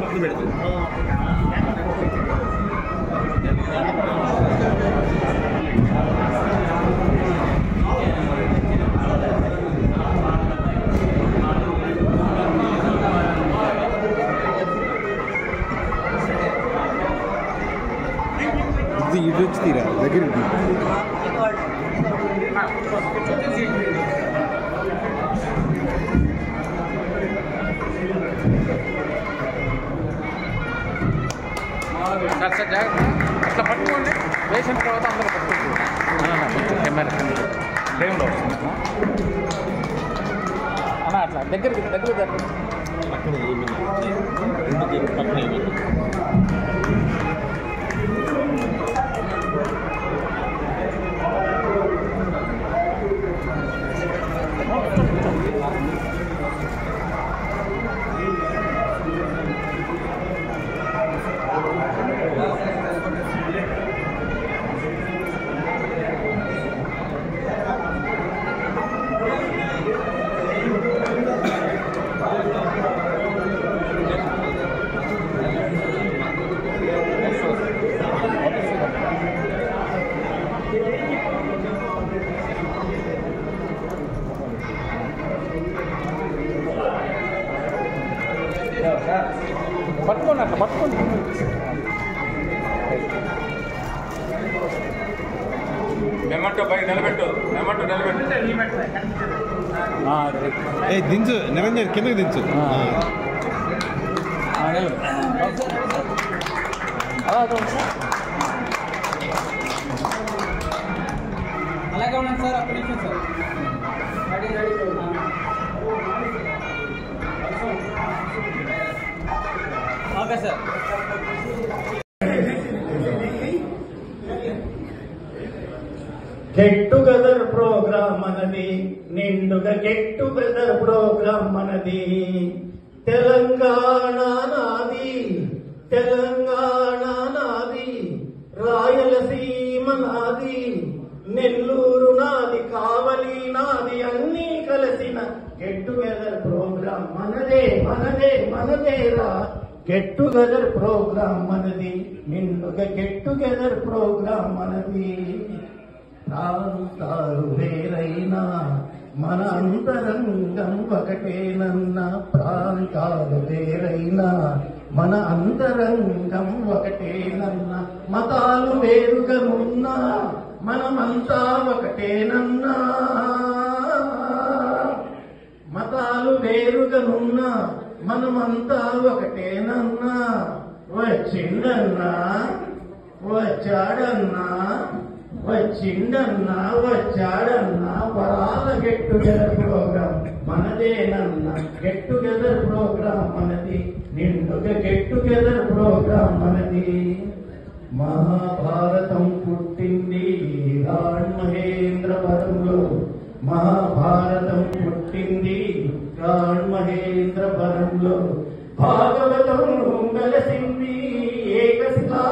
పక్కన పెడతాం. ఇటు వచ్చి తీరా దగ్గరికి సార్ సార్ జాగ్రత్త అట్లా పట్టుకోండి వేసిన తర్వాత అందరూ పట్టుకోండి కెమెరా ఫ్రేమ్లో వస్తుంది అన్న అట్లా దగ్గరికి జరగదు పక్కన ఏమైంది పక్కన ఏమైంది పట్టుకోండి అట్లా పట్టుకోండి మెమంటో పై నిలబెట్టు మెమంటో నిలబెట్టు దించు నిరంజన్ కిందకి దించు అలాగే ఉన్నాను సార్ అప్పటి నుంచి sir ready okay sir get together program మనది నిండుగా గెట్ టుగెదర్ ప్రోగ్రామ్ మనది తెలంగాణ నాది తెలంగాణ నాది రాయలసీమ నాది నెల్లూరు నాది కావలి నాది అన్నీ కలిసిన గెట్ టుగెదర్ ప్రోగ్రామ్ మనదే మనదే మనదేరా గెట్ టుగెదర్ ప్రోగ్రామ్ మనది నిండుగా గెట్ టుగెదర్ ప్రోగ్రామ్ మనది ప్రాంతాలు వేరైనా మన అంతరంగం ఒకటేనన్నా ప్రాంతాలు వేరైనా మన అంతరంగం ఒకటేనన్నా మతాలు వేరుగా ఉన్నా మనమంతా ఒకటేనన్నా మతాలు వేరుగా ఉన్నా మనమంతా ఒకటేనన్నా వచ్చిందన్నా వచ్చాడన్నా వచ్చిండన్నా వచ్చాడన్నా వరాల గెట్ టుగెదర్ ప్రోగ్రామ్ మనదేనన్నా గెట్ టుగెదర్ ప్రోగ్రామ్ మనది నిండుగా గెట్ టుగెదర్ ప్రోగ్రామ్ మనది మహాభారతం పుట్టింది మహేంద్రవరంలో మహాభారతం పుట్టింది మహేంద్రవరంలో భాగవతం వెలసింది ఏకశిలా